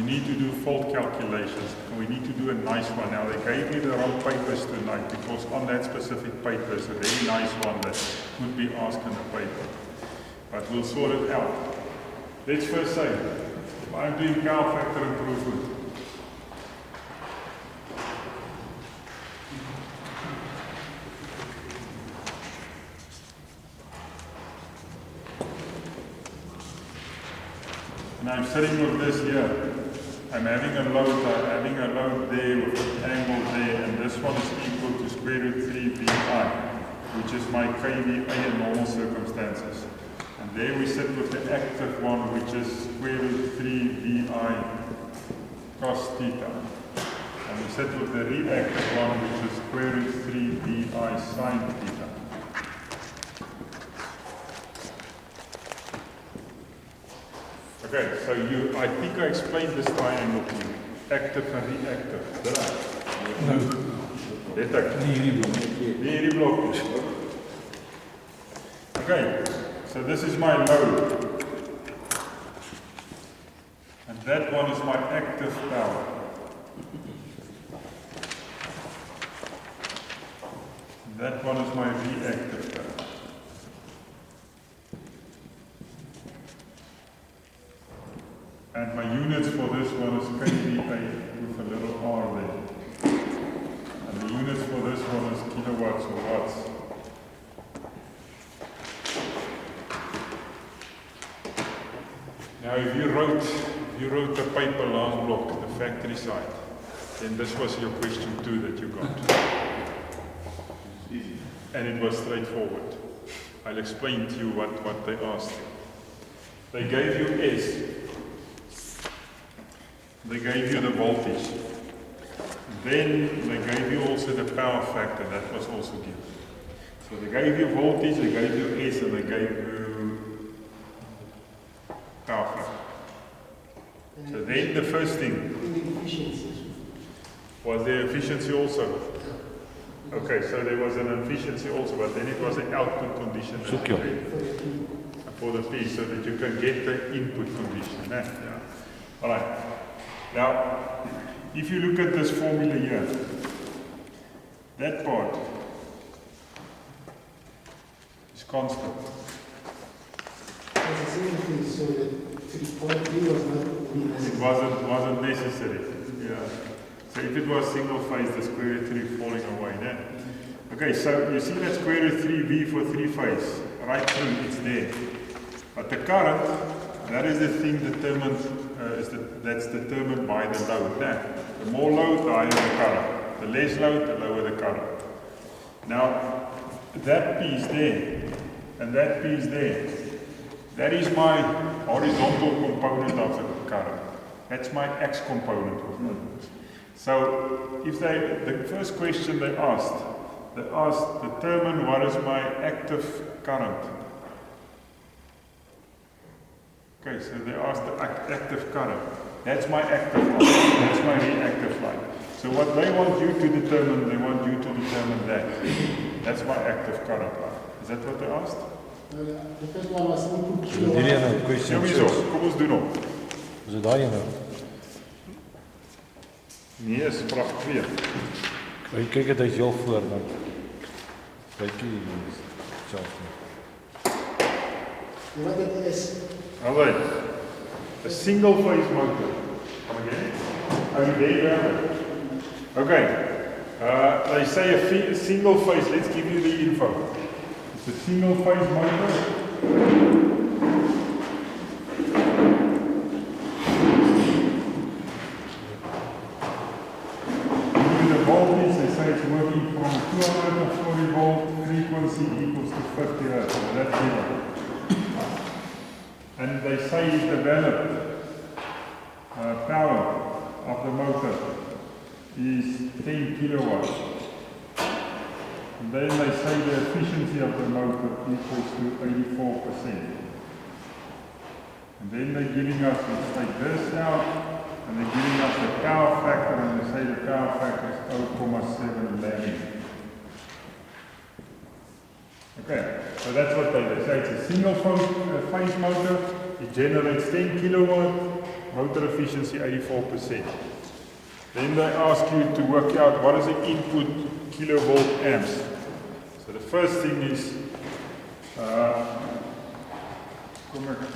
need to do fault calculations. We need to do a nice one. Now they gave me the wrong papers tonight because on that specific paper is a very nice one that would be asked in the paper. But we'll sort it out. Let's first say, if I'm doing power factor improvement, and I'm sitting with this here. I'm having a load there with an angle there, and this one is equal to square root 3 VI, which is my KVA in normal circumstances. And there we sit with the active one, which is square root 3 VI cos theta. And we sit with the reactive one, which is square root 3 VI sin theta. Okay, so I think I explained this triangle to you. Active and reactive. Did I? No. Let ek. Die blok. Okay, so this is my load. And that one is my active power. And that one is my reactive power. And my units for this one is kVA with a little r there. And the units for this one is kilowatts or watts. Now if you wrote the paper last block, the factory side, then this was your question 2 that you got. And it was straightforward. I'll explain to you what they asked you. They gave you S. They gave you the voltage. Then they gave you also the power factor, that was also given. So they gave you voltage, they gave you S, and they gave you power factor. So then the first thing, was there efficiency also? Okay, so there was an efficiency also, but then it was an output condition for the P, so that you can get the input condition. Yeah. All right. Now, if you look at this formula here, that part is constant. It wasn't necessary. Yeah. So if it was single phase, the square root 3 falling away there. Okay, so you see that square root 3V for 3 phase, right through, it's there. But the current, that is the thing determined, that's determined by the load. Now, the more load, the higher the current. The less load, the lower the current. Now, that P is there, and that P is there. That is my horizontal component of the current. That's my X component of it. So, if the first question they asked, determine what is my active current. Okay, so they asked the active current. That's my active line. That's my reactive line. So what they want you to determine, they want you to determine that. That's my active current line. Is that what they asked? The first one was input Question 6. Kom ons doen hom. Is dit daai nou? Nee, is vraag 2. Kyk dit is heel voor dan. Kykie self nie. What it is? Alright. A single phase motor. Come again? There. Okay. They say a single phase. Let's give you the info. It's a single phase motor. Voltage, they say it's working from 240 volt frequency equals to 50 hertz. So that's given. And they say it developed power of the motor is 10 kilowatts. And then they say the efficiency of the motor equals to 84%. And then they're giving us, let's take this out. And they're giving us the power factor, and they say the power factor is 0.7 lagging. Okay, so that's what they say. It's a single phase motor. it generates 10 kilowatt, motor efficiency 84%. Then they ask you to work out what is the input kilovolt amps. So the first thing is,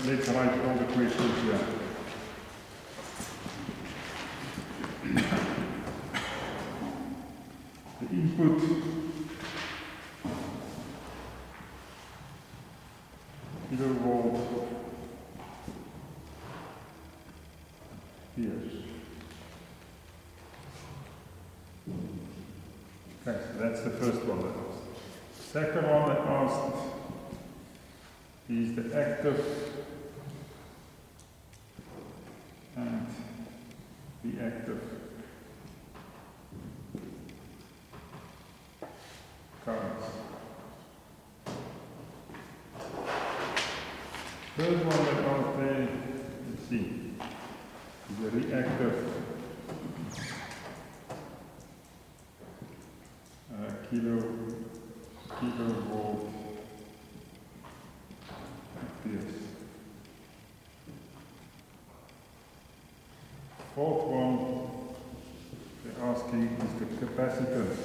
let's write all the questions here. The input kilovolt years. Okay, so that's the first one that asked. Second one that asked is the active and reactive currents. Third one that asked there, let's see, is the reactive kilovolt amperes. Fourth one, they're asking is the capacitance.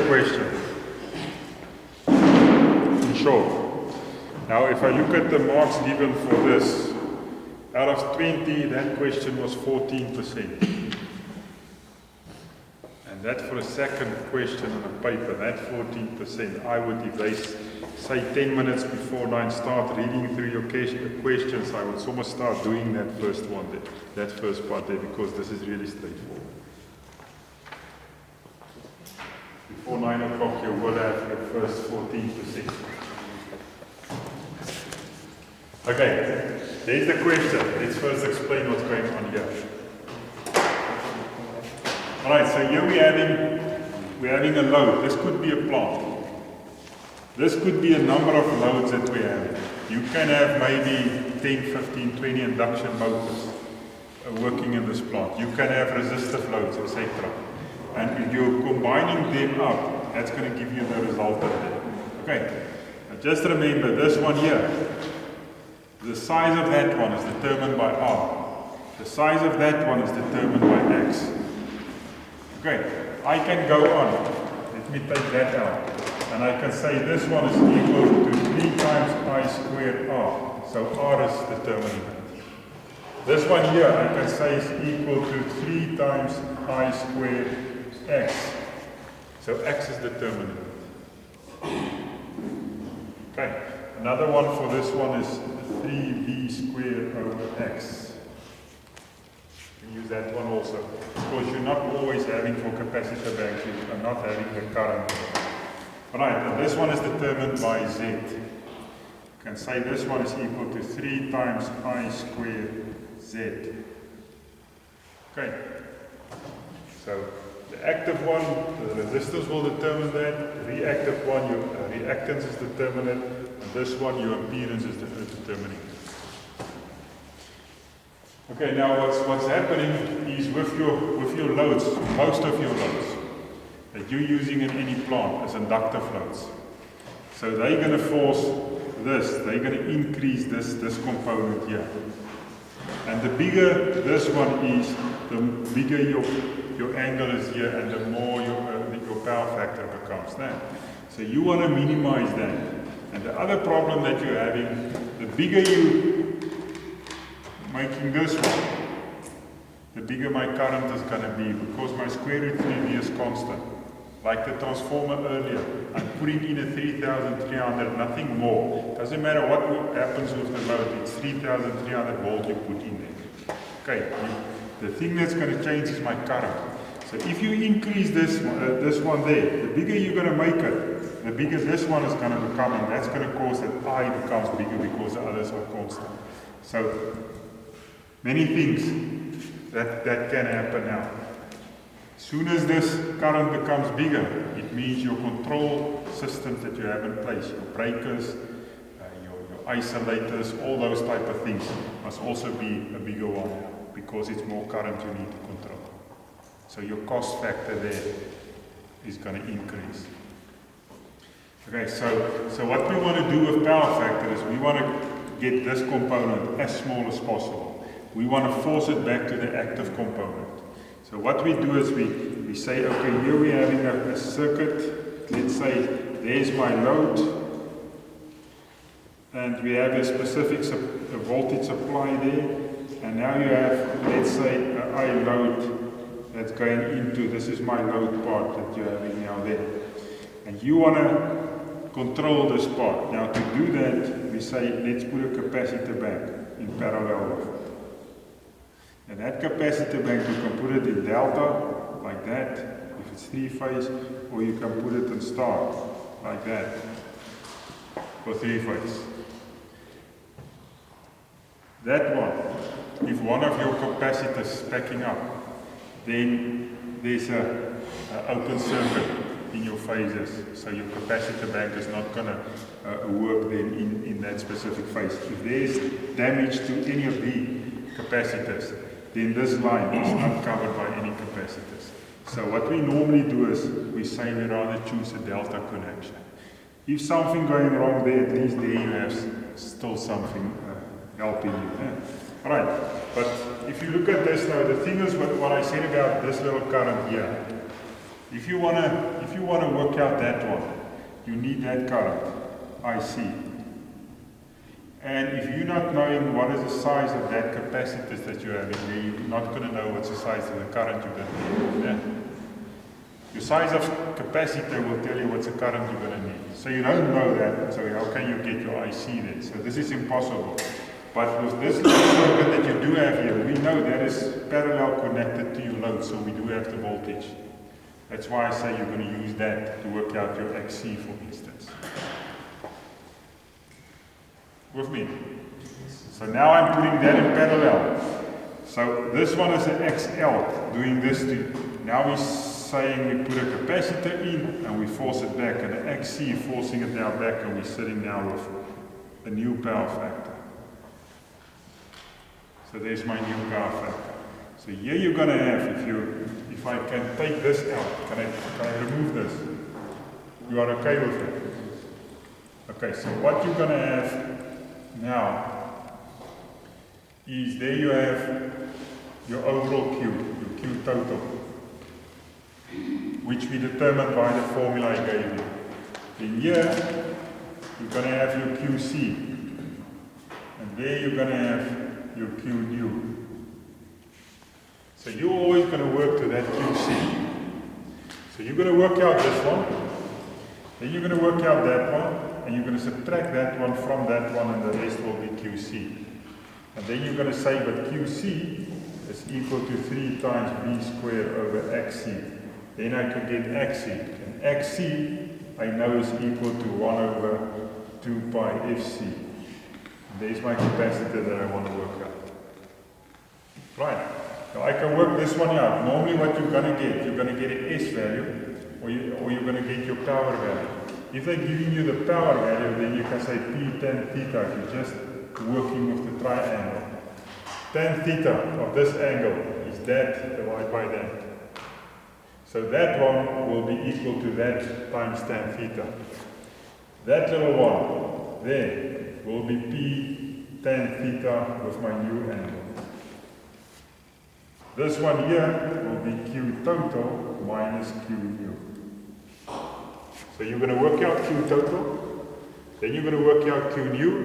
Question. In short, now if I look at the marks given for this, out of 20, that question was 14%. And that for a second question on a paper, that 14%, I would, if they say 10 minutes before 9, start reading through your questions, I would almost start doing that first one there, that first part there, because this is really straightforward. Before 9 o'clock, you will have the first 14%. Okay, there's the question. Let's first explain what's going on here. Alright, so here we're having a load. This could be a plant. This could be a number of loads that we're having. You can have maybe 10, 15, 20 induction motors working in this plant. You can have resistive loads, etc. And if you're combining them up, that's going to give you the result of that. Okay, now just remember this one here. The size of that one is determined by R. The size of that one is determined by X. Okay, I can go on. Let me take that out. And I can say this one is equal to 3 times I squared R. So R is determining that. This one here I can say is equal to 3 times I squared X. So X is determinant. Okay, another one for this one is 3V squared over X. You can use that one also. Because you're not always having for capacitor banks, you are not having the current. Alright, and this one is determined by Z. You can say this one is equal to 3 times I squared Z. Okay, so the active one, the resistors will determine that. The reactive one, your reactance is determinant. And this one, your impedance is determining. Okay, now what's happening is with your loads, most of your loads that you're using in any plant as inductive loads. So they're going to force this, they're going to increase this component here. And the bigger this one is, the bigger your angle is here and the more your power factor becomes now. So you want to minimize that. And the other problem that you're having, the bigger you making this one, the bigger my current is going to be, because my square root 3V is constant. Like the transformer earlier, I'm putting in a 3300, nothing more. Doesn't matter what happens with the load, it's 3300 volt you put in there. Okay, the thing that's going to change is my current. So if you increase this one there, the bigger you're going to make it, the bigger this one is going to become, and that's going to cause that I becomes bigger because the others are constant. So many things That can happen now. As soon as this current becomes bigger, it means your control systems that you have in place, your breakers, your isolators, all those type of things must also be a bigger one because it's more current you need to control. So your cost factor there is going to increase. Okay, so what we want to do with power factor is we want to get this component as small as possible. We want to force it back to the active component. So what we do is we say, okay, here we're having a circuit. Let's say there's my load, and we have a specific voltage supply there. And now you have, let's say, a I load that's going into, this is my load part that you're having now there. And you want to control this part. Now to do that, we say, let's put a capacitor bank in parallel with it. And that capacitor bank, you can put it in delta, like that, if it's 3-phase, or you can put it in star, like that, for 3-phase. That one, if one of your capacitors is backing up, then there's an open circuit in your phases, so your capacitor bank is not going to work then in that specific phase. If there's damage to any of the capacitors, then this line is not covered by any capacitors. So what we normally do is we say we rather choose a delta connection. If something going wrong there, at least there you have still something helping you. All right, but if you look at this now, the thing is what I said about this little current here. If you wanna work out that one, you need that current, IC. And if you're not knowing what is the size of that capacitors that you're having there, you're not going to know what's the size of the current you're going to need. Yeah? Your size of capacitor will tell you what's the current you're going to need. So you don't know that, so how can you get your IC there? So this is impossible. But with this little circuit that you do have here, we know that is parallel connected to your load, so we do have the voltage. That's why I say you're going to use that to work out your XC, for instance. With me. So now I'm putting that in parallel. So this one is an XL doing this too. Now we're saying we put a capacitor in and we force it back, and the XC forcing it now back, and we're sitting now with a new power factor. So there's my new power factor. So here you're going to have, if I can take this out, can I remove this? You are okay with it? Okay, so what you're going to have now is there you have your overall Q, your Q total, which we determined by the formula I gave you. In here, you're going to have your QC, and there you're going to have your Q new. So you're always going to work to that QC. So you're going to work out this one, then you're going to work out that one, and you're going to subtract that one from that one, and the rest will be QC. And then you're going to say that QC is equal to 3 times V squared over XC. Then I can get XC. And XC, I know, is equal to 1 over 2 pi FC. And there's my capacitor that I want to work out. Right. Now I can work this one out. Normally what you're going to get an S value, or you're going to get your power value. If they're giving you the power value, then you can say P tan theta if you're just working with the triangle. Tan theta of this angle is that divided by that. So that one will be equal to that times tan theta. That little one there will be P tan theta with my new angle. This one here will be Q total minus Q new. So you're going to work out Q total, then you're going to work out Q new,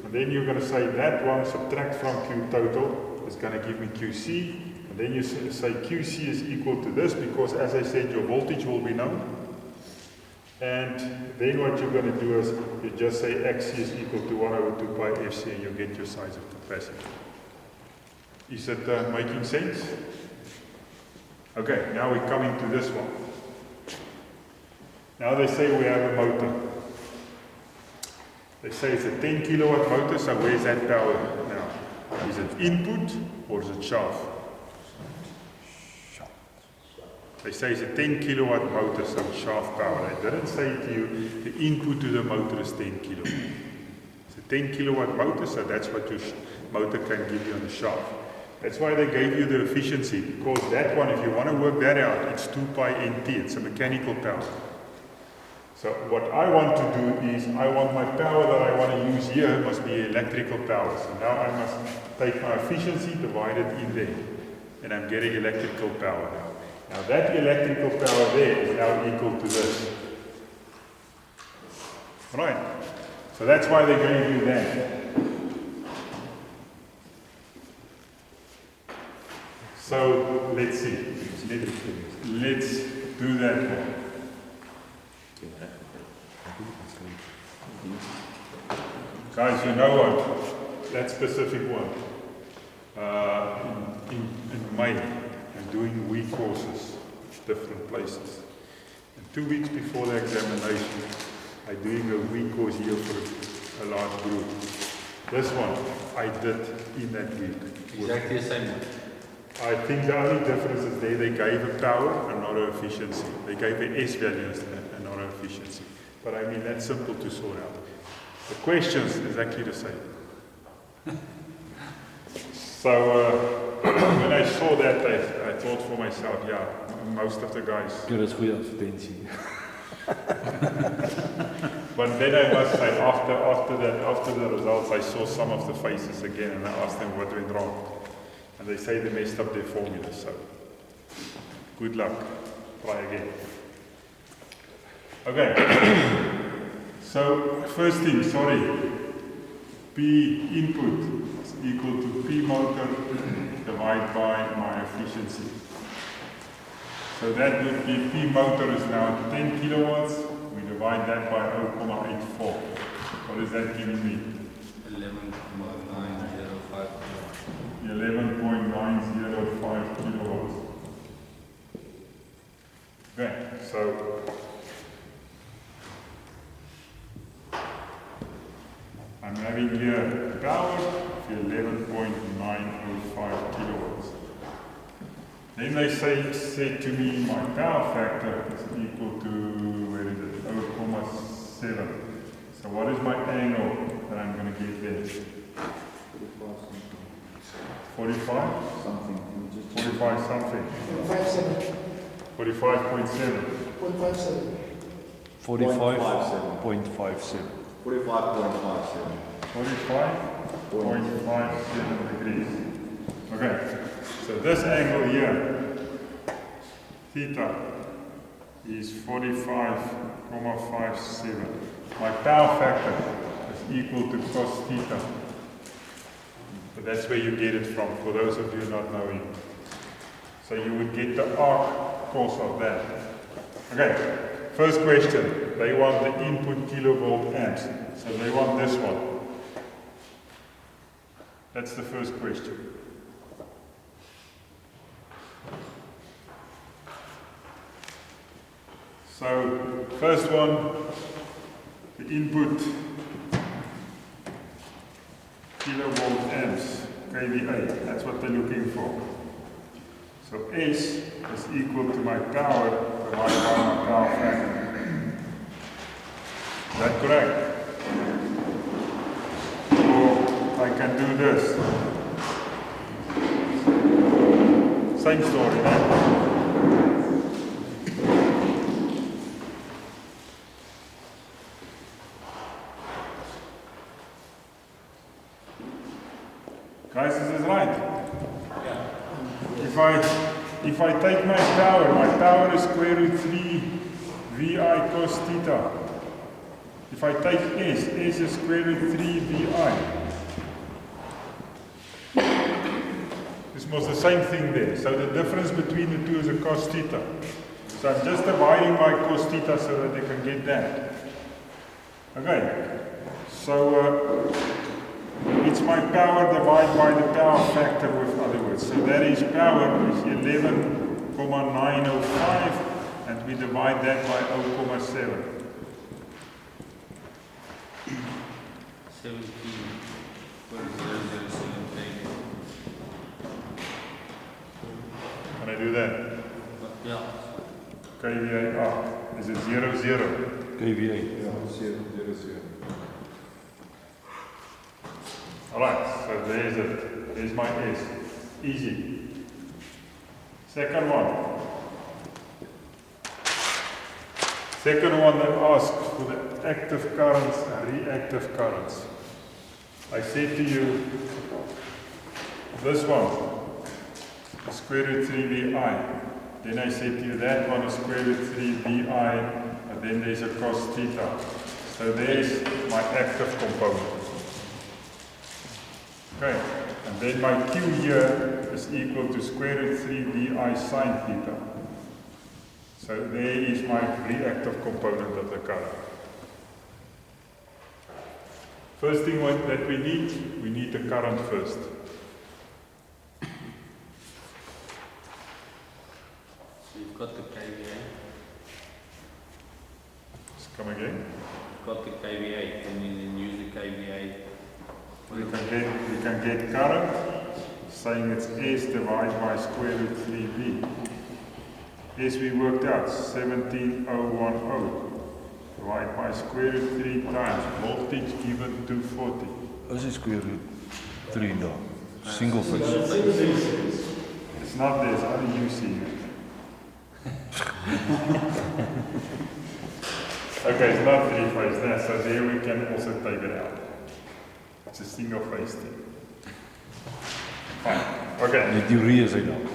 and then you're going to say that one subtract from Q total is going to give me QC, and then you say QC is equal to this, because as I said, your voltage will be known. And then what you're going to do is you just say XC is equal to 1 over 2 pi FC, and you get your size of capacity. Is it making sense? Okay, now we're coming to this one. Now they say we have a motor. They say it's a 10 kilowatt motor, so where's that power now? Is it input or is it shaft? They say it's a 10 kilowatt motor, so shaft power. They didn't say to you the input to the motor is 10 kilowatt. It's a 10 kilowatt motor, so that's what your motor can give you on the shaft. That's why they gave you the efficiency, because that one, if you want to work that out, it's 2 pi nt, it's a mechanical power. So what I want to do is, I want my power that I want to use here must be electrical power. So now I must take my efficiency, divide it in there, and I'm getting electrical power now. Now that electrical power there is now equal to this. Right. So that's why they gave you that. So let's see. Let's do that one. Guys, you know what? That specific one. In May, I'm doing week courses at different places. And 2 weeks before the examination, I'm doing a week course here for a large group. This one I did in that week. Exactly the same one. I think the only difference is there they gave a power and not an efficiency. They gave an S value and not an efficiency. But I mean, that's simple to sort out. The questions is exactly the same. So when I saw that, I thought for myself, yeah, most of the guys. Dit is goeie advertensie. But then I must say, after the results, I saw some of the faces again, and I asked them what went wrong. And they say they messed up their formula, so good luck. Try again. Okay. So first thing, P input is equal to P motor divided by my efficiency. So that would be P motor is now 10 kilowatts. We divide that by 0.84. What is that giving me? 11.905. 11.905 kilowatts. Okay, so I'm having here power of 11.905 kilowatts. Then they said to me my power factor is equal to, where is it, 0.7. So what is my angle that I'm going to get there? 45? Something. 45 something. 0.57. 45.7. 0.57. 45.57. 45.57. 45.57 degrees. Okay, so this angle here, theta, is 45.57. My power factor is equal to cos theta. So that's where you get it from, for those of you not knowing. So you would get the arc cos of that. Okay, first question. They want the input kilovolt amps. So they want this one. That's the first question. So, first one, the input kilovolt amps, kVA, that's what they're looking for. So S is equal to my power divided by my power factor. Is that correct? Or I can do this. Same story, right? Guys, this is right. If I take my power is square root 3 VI cos theta. If I take S is square root 3 VI. This was the same thing there. So the difference between the two is a cos theta. So I'm just dividing by cos theta so that they can get that. Okay. So it's my power divided by the power factor, with other words. So that is power is 11.905, and we divide that by 0.7. 17.0078. Can I do that? Ja. kVAR. Is it 0, 0? kVA. Ja, 7, 0, 0. Alright, so there's it. There's my S. Easy. Second one. Second one that asks for the active currents and reactive currents. I said to you, this one, square root 3 VI. Then I said to you, that one is square root 3 VI, and then there's a cos theta. So there's my active component. Okay, and then my Q here is equal to square root 3 VI sine theta. So there is my reactive component of the current. First thing that we need the current first. So you've got the kVA. Just come again. You've got the kVA, and you then use the kVA. We can get current, saying it's S divided by square root 3V. S we worked out, 17010. Divided by square root 3 times voltage given 240. Is it square root 3 now? Single phase. It's not there, it's only you see it. Okay, it's not 3 phase there, so there we can also take it out. It's a single phase thing. Fine, okay. Net die reë is hy dan.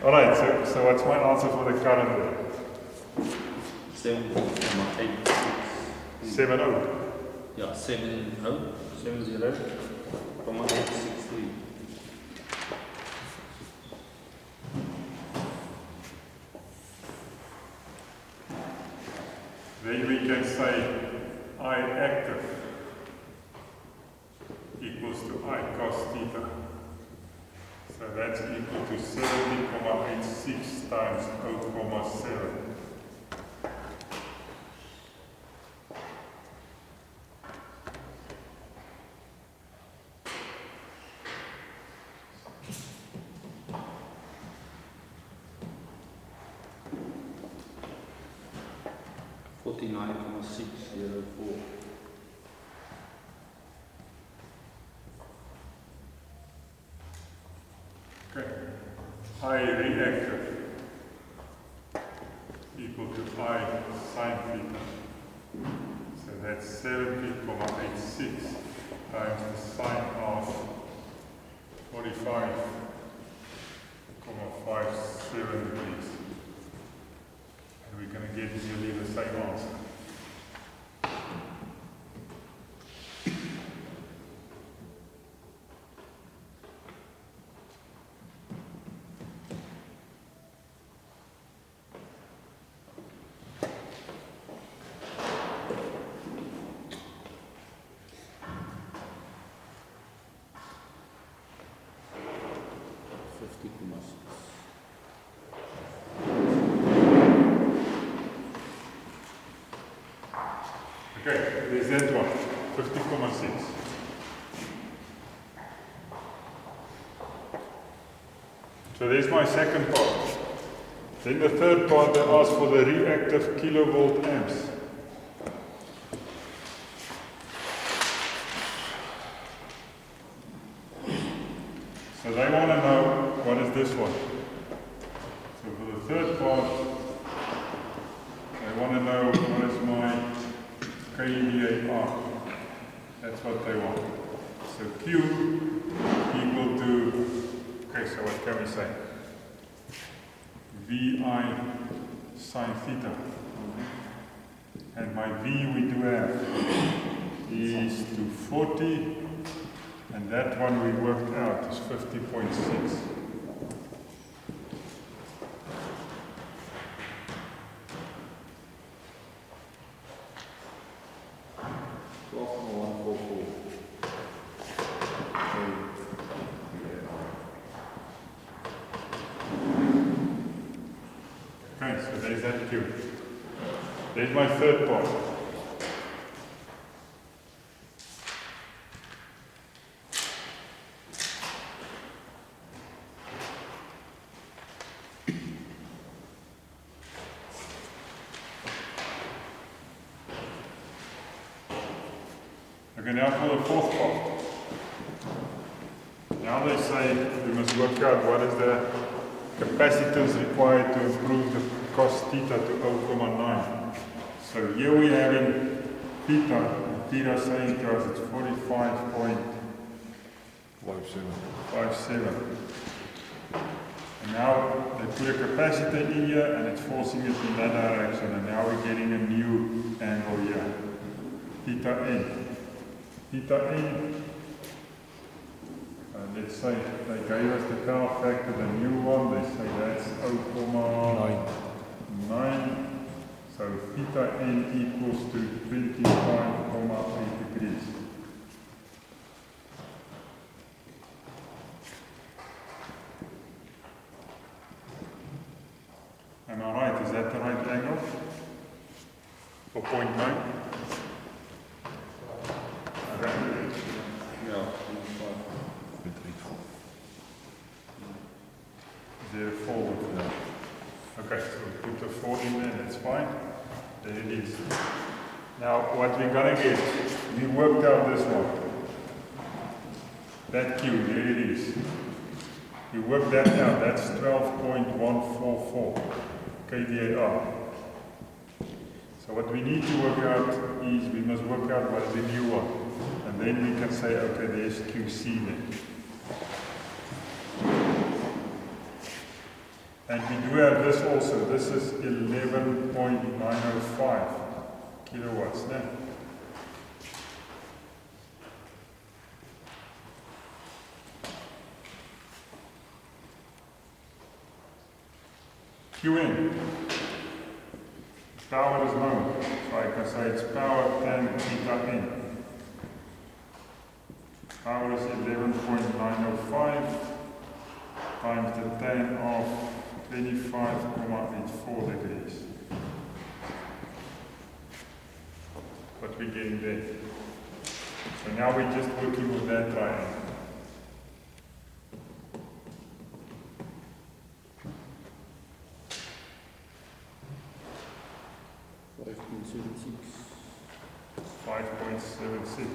Alright, so what's my answer for the current there? 70.86. 70. Ja, 70.863. Then we can say I active equals to I cos theta. So that's equal to 70.86 times 0.7. $49.604. Okay. I reactive equal to I sine theta. So that's 70.86 times the sine of 45.57 degrees. And we're going to get nearly the same answer. Okay, there's that one, 50.6. So there's my second part. Then the third part that asks for the reactive kilovolt amps. So they want to know what is this one. So for the third part, they want to know what is my kVAR. That's what they want. So Q equal to, okay, so what can we say? VI sine theta. And my V we do have is 240, and that one we worked out is 50.6. Okay, so there's that Q. There's my third part. Okay, now for the fourth part. Now they say we must work out what is the capacitance required to improve the cos theta to 0.9. So here we have in theta, theta saying to us it's 45.57. And now they put a capacitor in here and it's forcing it in that direction, and now we're getting a new angle here. Theta n. Theta n, let's say they gave us the power factor, the new one, they say that's 0.9. So theta n equals to 25.8 degrees. Am I right? Is that the right angle? For 0.9? Yeah. Is there a 4 with that? Okay, so we put the 4 in there, that's fine. There it is. Now, what we're gonna get, we worked out this one. That Q, there it is. We worked that out, that's 12.144 kVAR. So what we need to work out is, we must work out what is the new one. And then we can say, okay, there's QC then. And we do have this also. This is 11.905 kilowatts now. Qn. Power is known. So I can say it's power tan theta n. Power is 11.905 times the tan of 25.84 degrees. What we're getting there. So now we're just working with that triangle. Five point seven six.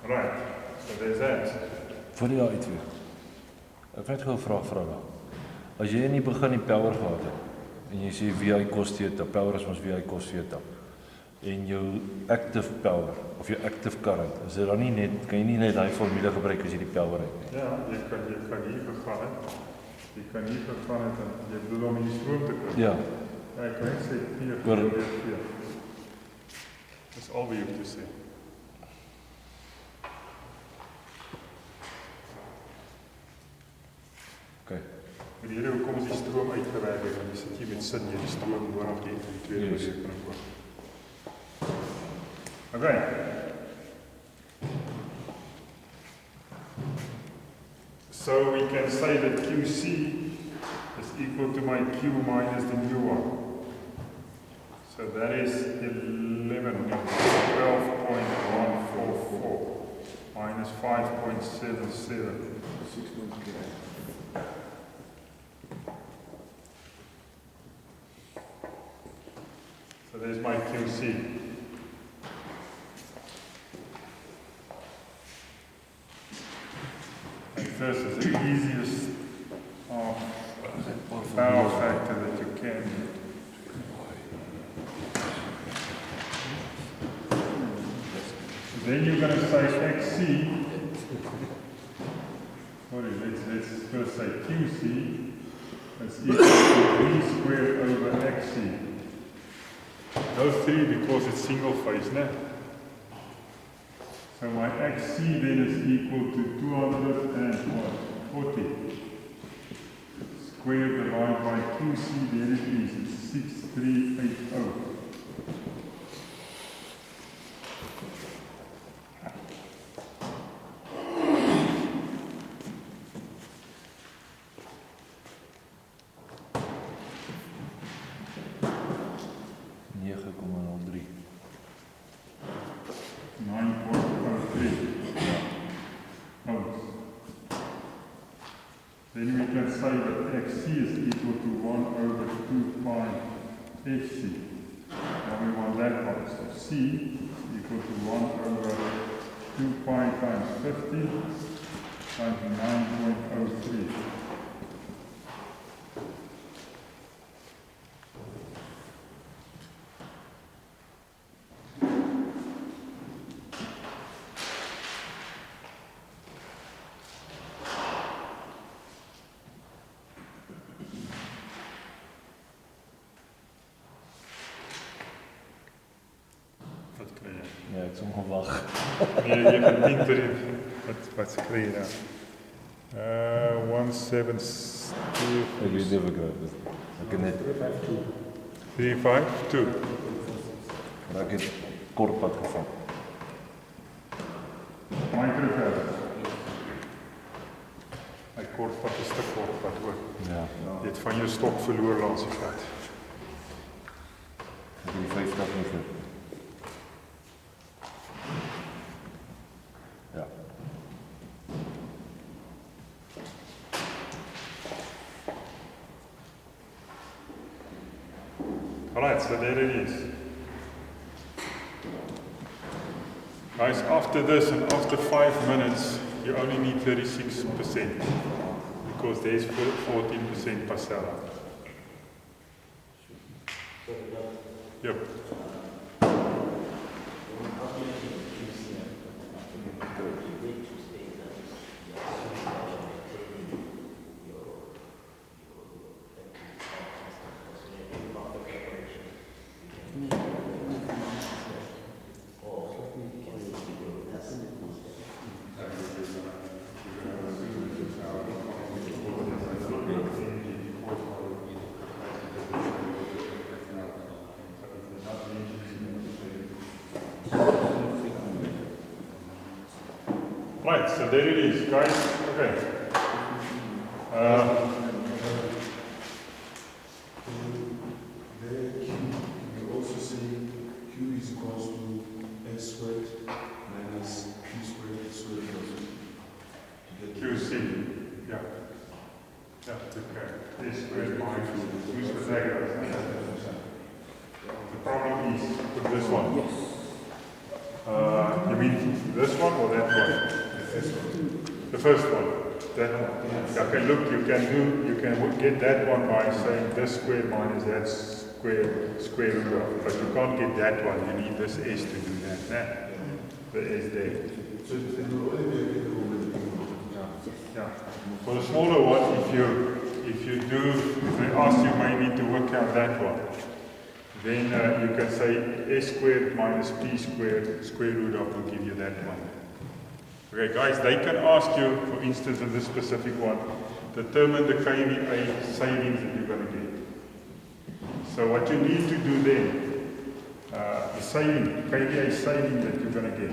Right, so there's that. Voor die uit weer. Ek het gou 'n vraag vra dan. As jy in die begin die power gehad het en jy sê VI cos theta, power is mos VI cos theta. En jou active power of jou active current, is dit dan nie net, kan jy nie net daai formule gebruik as jy die power het nie? Ja, jy kan hier gegaan het. Jy kan hier gegaan het en jy bedoel om die stroom te kry. Ja. Ja, ek kan net sê 4 Oor- keer. Dis al wat jy hoef te sê. Okay. Maar die rede hoekom is die stroom uitgewerk het, want jy sit hier met sin, jy die stamme nodig die tweede Yes. berekening ook. Okay. So we can say that QC is equal to my Q minus the new one. So that is 12.144 minus 5.77. So there's my QC. And this is the easiest power factor that you can get. Then you're going to say XC. Sorry, let's first say QC is equal to V squared over XC. Those three because it's single phase now. So my XC then is equal to 240 squared divided by QC, there it is, it's 6380. Then we can say say that XC is equal to 1 over 2 pi FC. Now we want that one. So C is equal to 1 over 2 pi times 50 times 9.03. Wat kry jy? Ja, ek sal maar wag. Nee, jy kan dink vir wat kry jy nou? 172 Ek weet nie of ek dit is. Ek het net 352. maar ek het kort pad gevat. Microfarad. Hy kortpad is te kortpad ook. Ja. Jy het van jou stok verloor langs die pad. Ek het die 5 stap nie vir. Ja. Alright, so there it is. Guys, after this and after 5 minutes, you only need 36% because there's 14% parcella. Yep. Right, so there it is, guys. Okay. There, Q, you also see Q is equals to S squared minus Q squared squared plus QC. Yeah. Yeah, okay. This squared minus use Pythagoras. The problem is with this one. Yes. You mean this one or that one? The first one. That one. Okay, look, you can get that one by saying this square minus that square root of, but you can't get that one. You need this S to do that. The S there. So it will only be applicable with the Yeah. For the smaller one, if they ask you maybe to work out that one, then you can say S squared minus P squared square root of will give you that one. Okay, guys, they can ask you, for instance, in this specific one, determine the KVA savings that you're going to get. So what you need to do then, the saving, KVA saving that you're going to get,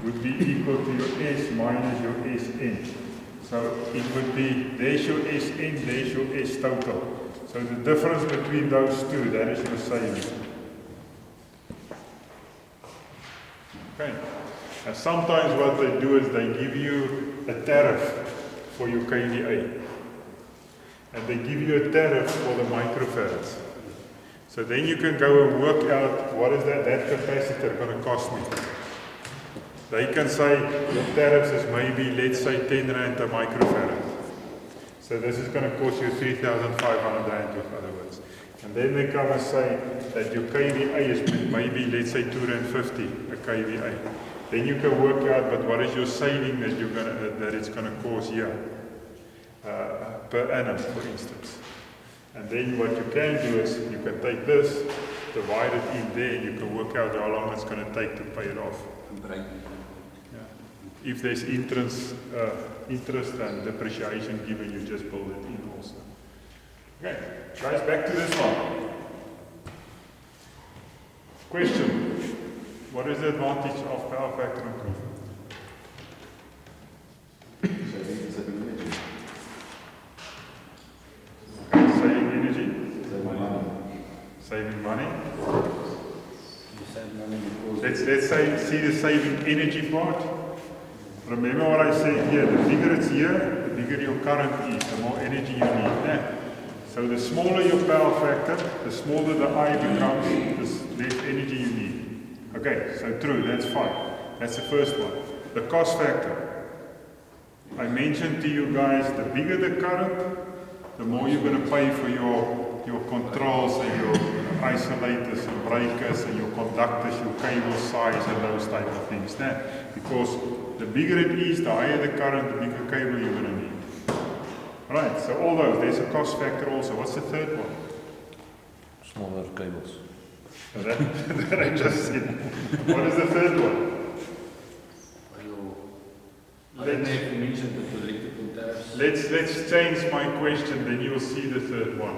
would be equal to your S minus your Sn. So it would be, there's your Sn, there's your S total. So the difference between those two, that is your saving. Okay. And sometimes what they do is they give you a tariff for your KVA. And they give you a tariff for the microfarads. So then you can go and work out what is that capacitor going to cost me. They can say the tariffs is maybe, let's say, 10 Rand a microfarad. So this is going to cost you 3,500 Rand, in other words. And then they come and say that your KVA is maybe, let's say, 250 a KVA. Then you can work out, but what is your saving that it's going to cost here per annum, for instance. And then what you can do is you can take this, divide it in there, and you can work out how long it's going to take to pay it off. If there's interest and depreciation given, you just build it in also. Okay, guys, back to this one. Question: what is the advantage of power factor improvement? Saving energy. Saving money. Let's see the saving energy part. Remember what I said here, the bigger it's here, the bigger your current is, the more energy you need. Yeah? So the smaller your power factor, the smaller the I becomes, the less energy you need. Okay, so true, that's fine. That's the first one. The cost factor. I mentioned to you guys, the bigger the current, the more you're going to pay for your controls and your isolators and breakers and your conductors, your cable size and those type of things. Nah? Because the bigger it is, the higher the current, the bigger cable you're going to need. Right, so all those, there's a cost factor also. What's the third one? Smaller cables. So that I just said. What is the third one? I don't know if you mentioned the electrical tariffs. Let's change my question, then you'll see the third one.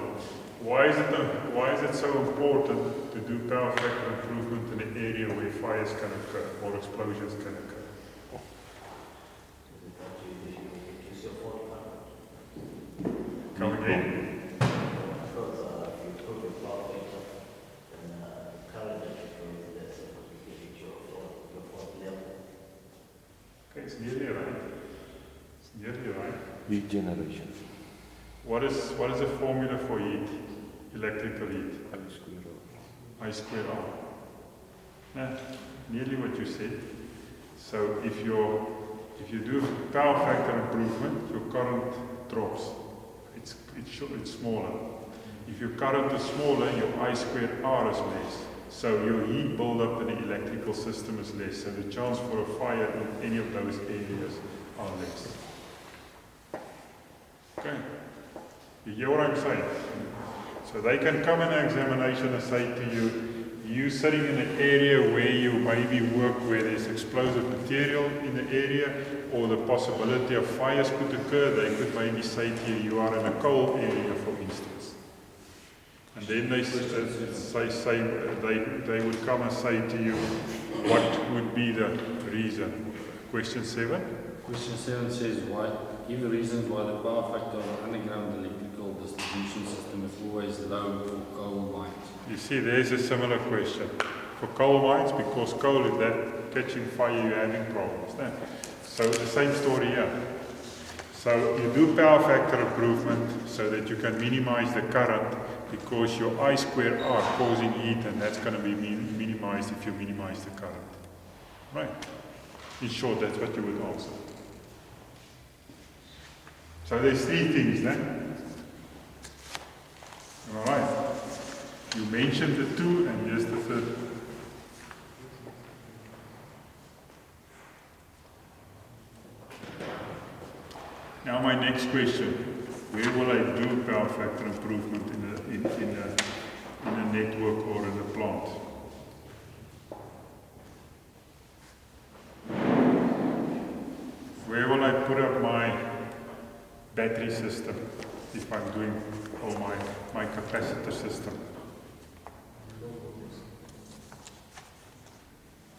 Why is it so important to do power factor improvement in an area where fires can occur or explosions can occur? Come again? Okay, it's nearly right. It's nearly right. Heat generation. What is the formula for heat? Electrical heat? I square R. Yeah, nearly what you said. So if you do power factor improvement, your current drops. It's smaller. If your current is smaller, your I squared R is less. So your heat build-up in the electrical system is less. So the chance for a fire in any of those areas are less. Okay. You hear what I'm saying? So they can come in an examination and say to you sitting in an area where you maybe work where there's explosive material in the area, or the possibility of fires could occur, they could maybe say to you, you are in a coal area, for instance. And then they would come and say to you, what would be the reason? Question 7? Question 7 says, give the reasons why the power factor of an underground electrical distribution system is always low for coal mines. You see, there's a similar question. For coal mines, because coal is that catching fire, you're having problems. No? So the same story here. So you do power factor improvement so that you can minimize the current, because your I square R causing heat, and that's going to be minimized if you minimize the current. Right? In short, that's what you would answer. So there's 3 things then. Alright. You mentioned the 2 and here's the third. Now my next question. Where will I do power factor improvement in a network or in a plant? Where will I put up my battery system if I'm doing all my capacitor system?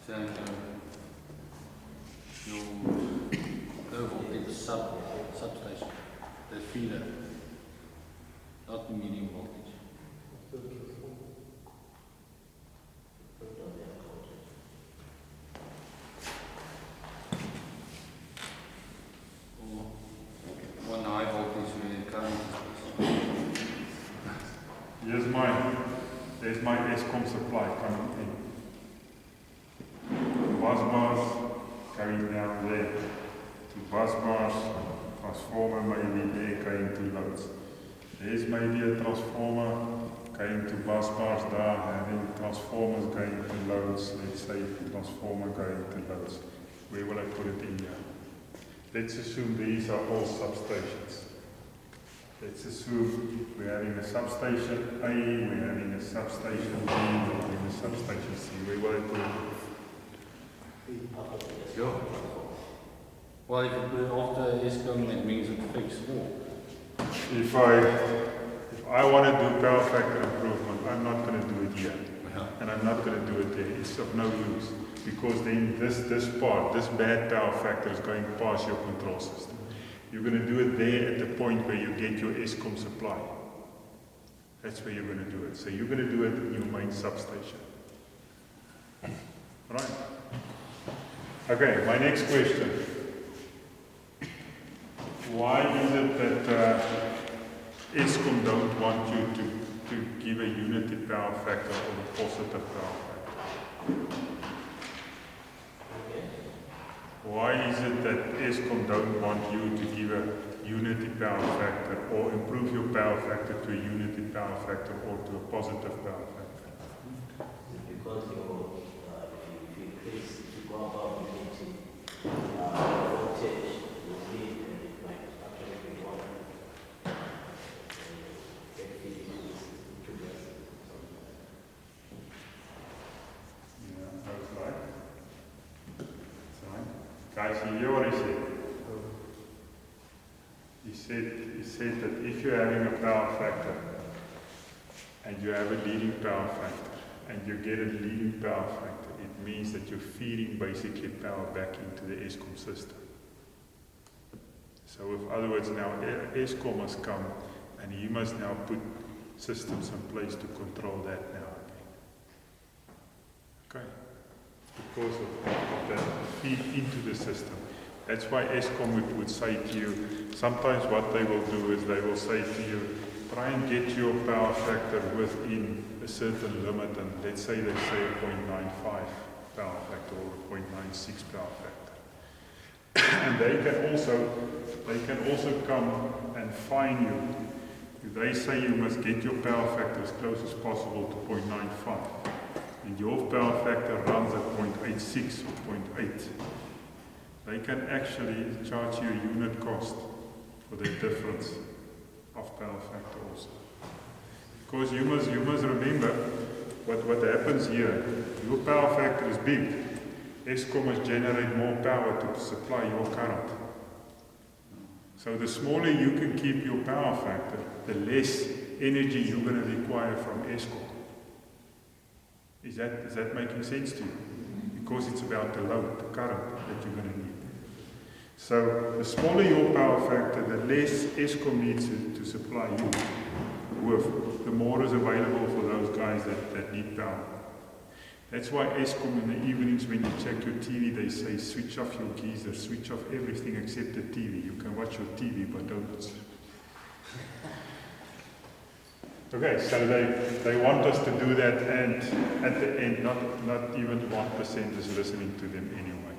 So, your low voltage substation, the feeder, not medium voltage. Or one high voltage where the current is. There's my ESCOM supply coming in. Bus bars going down there. To bus bars, transformer maybe there going to loads. There's maybe a transformer going to bus bars there, having transformers going to loads. Let's say transformer going to loads. Where will I put it in here? Let's assume these are all substations. Let's assume we're having a substation A, we're having a substation B, we're having a substation C. Where will I put it? Sure. Well, if you put it after ESCOM, that means it's fixed more. If I want to do power factor improvement, I'm not going to do it here. Yeah. And I'm not going to do it there. It's of no use. Because then this bad power factor is going past your control system. You're going to do it there at the point where you get your ESCOM supply. That's where you're going to do it. So you're going to do it in your main substation. Right? Okay, my next question. Why is it that Eskom don't want you to give a unity power factor or a positive power factor? Why is it that Eskom don't want you to give a unity power factor or improve your power factor to a unity power factor or to a positive power factor? Because if you increase, if you go above unity, voltage will lead and it might actually be water. Yeah, that's right. That's right. Guys, you hear what he said? He said that if you're having a power factor and you have a leading power factor and you get a leading power factor, it means that you're feeding basically power back into the Eskom system. So in other words, now Eskom must come and he must now put systems in place to control that now. Okay? Because of that feed into the system. That's why Eskom would say to you, sometimes what they will do is they will say to you, try and get your power factor within a certain limit, and let's say they say a 0.95 power factor or a 0.96 power factor. And they can also come and fine you. If they say you must get your power factor as close as possible to 0.95, and your power factor runs at 0.86 or 0.8, they can actually charge you a unit cost for the difference of power factor also. Because you must remember what happens here. Your power factor is big. Eskom must generate more power to supply your current. So the smaller you can keep your power factor, the less energy you're going to require from Eskom. Is that making sense to you? Because it's about the load, the current that you're going to need. So the smaller your power factor, the less Eskom needs to supply you with. The more is available for those guys that need power. That's why Eskom in the evenings when you check your TV, they say switch off your geyser, switch off everything except the TV. You can watch your TV, but don't. Okay, so they want us to do that, and at the end, not even 1% is listening to them anyway.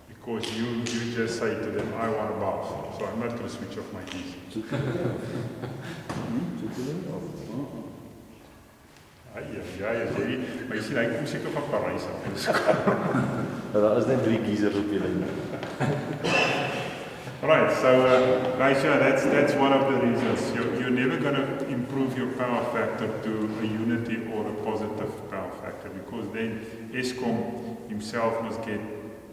Because you just say to them, I want a bath, so I'm not going to switch off my geyser. Ja, Jerry, maar jy sien, hy kom seker van Parys af. Daar is net 3 geysers op die lyn. Right, so guys, that's one of the reasons. You're never going to improve your power factor to a unity or a positive power factor, because then Eskom himself must get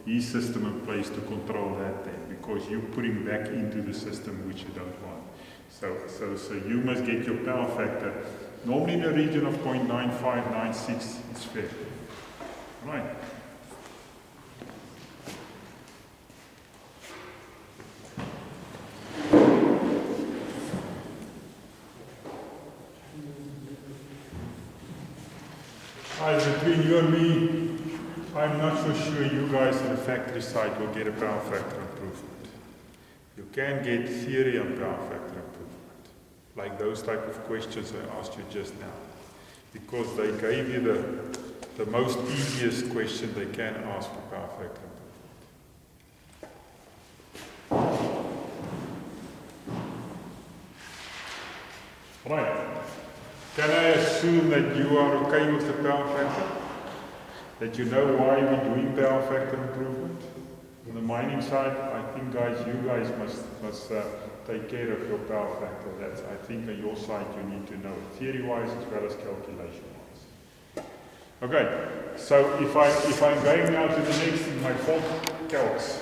his system in place to control that then, because you're putting back into the system which you don't want. So you must get your power factor normally in a region of 0.95, 96, it's fair. Right. Guys, between you and me, I'm not so sure you guys on the factory side will get a power factor improvement. You can get theory on power factor improvement, like those type of questions I asked you just now, because they gave you the most easiest question they can ask for power factor improvement. Right. Can I assume that you are okay with the power factor? That you know why we're doing power factor improvement? On the mining side, I think you guys must take care of your power factor. That's, I think on your side you need to know it, theory-wise as well as calculation-wise. Okay, so if I'm going now to the next in my fault calcs,